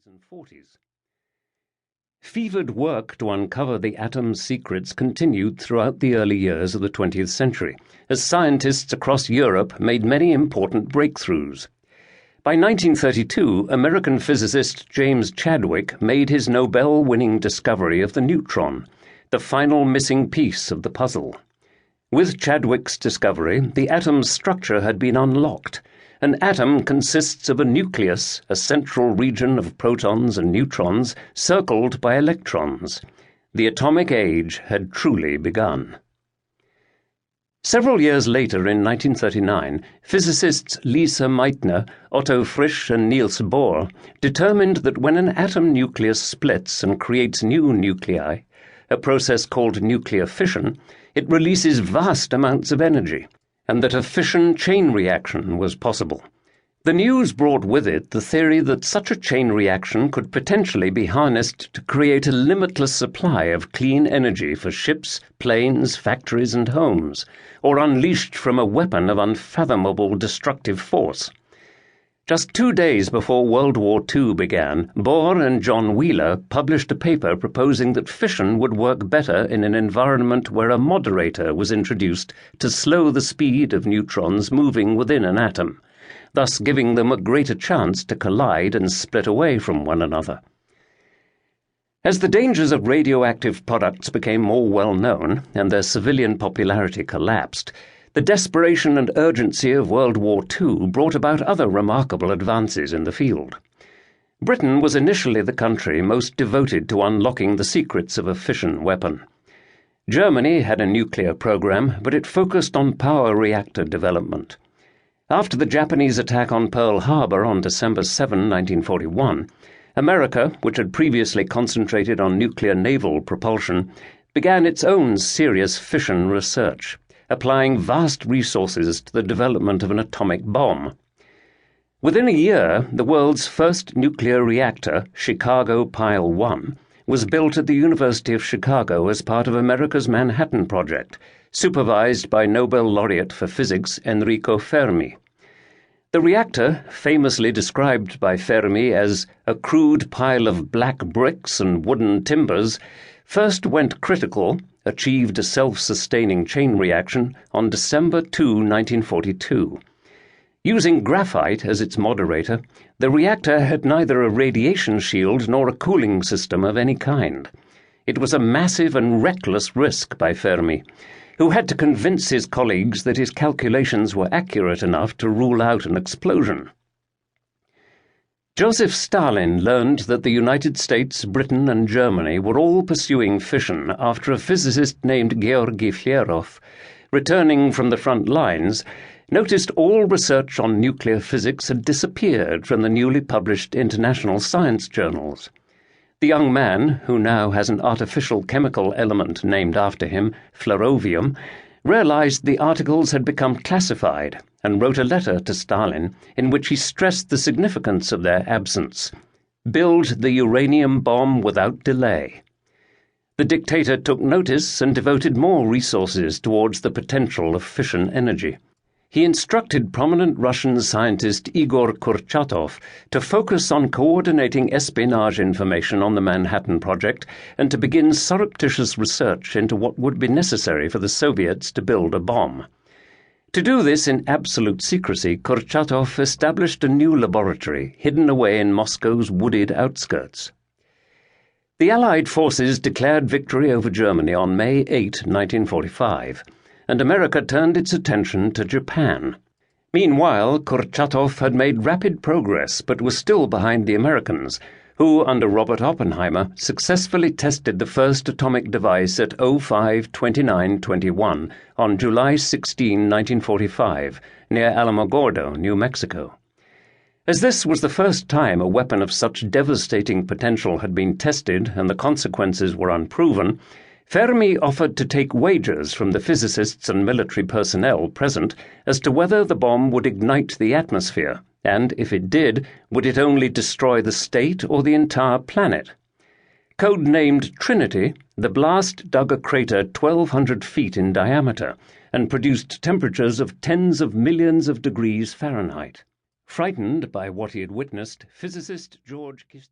and 40s. Fevered work to uncover the atom's secrets continued throughout the early years of the 20th century, as scientists across Europe made many important breakthroughs. By 1932, American physicist James Chadwick made his Nobel-winning discovery of the neutron, the final missing piece of the puzzle. With Chadwick's discovery, the atom's structure had been unlocked. An atom consists of a nucleus, a central region of protons and neutrons, circled by electrons. The atomic age had truly begun. Several years later, in 1939, physicists Lise Meitner, Otto Frisch, and Niels Bohr determined that when an atom nucleus splits and creates new nuclei, a process called nuclear fission, it releases vast amounts of energy, and that a fission chain reaction was possible. The news brought with it the theory that such a chain reaction could potentially be harnessed to create a limitless supply of clean energy for ships, planes, factories, and homes, or unleashed from a weapon of unfathomable destructive force. Just 2 days before World War II began, Bohr and John Wheeler published a paper proposing that fission would work better in an environment where a moderator was introduced to slow the speed of neutrons moving within an atom, thus giving them a greater chance to collide and split away from one another. As the dangers of radioactive products became more well known and their civilian popularity collapsed, the desperation and urgency of World War II brought about other remarkable advances in the field. Britain was initially the country most devoted to unlocking the secrets of a fission weapon. Germany had a nuclear program, but it focused on power reactor development. After the Japanese attack on Pearl Harbor on December 7, 1941, America, which had previously concentrated on nuclear naval propulsion, began its own serious fission research, applying vast resources to the development of an atomic bomb. Within a year, the world's first nuclear reactor, Chicago Pile 1, was built at the University of Chicago as part of America's Manhattan Project, supervised by Nobel laureate for physics Enrico Fermi. The reactor, famously described by Fermi as a crude pile of black bricks and wooden timbers, first went critical, achieved a self-sustaining chain reaction on December 2, 1942. Using graphite as its moderator, the reactor had neither a radiation shield nor a cooling system of any kind. It was a massive and reckless risk by Fermi, who had to convince his colleagues that his calculations were accurate enough to rule out an explosion. Joseph Stalin learned that the United States, Britain, and Germany were all pursuing fission after a physicist named Georgy Flerov, returning from the front lines, noticed all research on nuclear physics had disappeared from the newly published international science journals. The young man, who now has an artificial chemical element named after him, flerovium, realized the articles had become classified and wrote a letter to Stalin in which he stressed the significance of their absence. Build the uranium bomb without delay. The dictator took notice and devoted more resources towards the potential of fission energy. He instructed prominent Russian scientist Igor Kurchatov to focus on coordinating espionage information on the Manhattan Project and to begin surreptitious research into what would be necessary for the Soviets to build a bomb. To do this in absolute secrecy, Kurchatov established a new laboratory hidden away in Moscow's wooded outskirts. The Allied forces declared victory over Germany on May 8, 1945, and America turned its attention to Japan. Meanwhile, Kurchatov had made rapid progress but was still behind the Americans, who, under Robert Oppenheimer, successfully tested the first atomic device at 05-29-21 on July 16, 1945, near Alamogordo, New Mexico. As this was the first time a weapon of such devastating potential had been tested and the consequences were unproven, Fermi offered to take wagers from the physicists and military personnel present as to whether the bomb would ignite the atmosphere, and, if it did, would it only destroy the state or the entire planet. Codenamed Trinity, the blast dug a crater 1,200 feet in diameter and produced temperatures of tens of millions of degrees Fahrenheit. Frightened by what he had witnessed, physicist George Kistya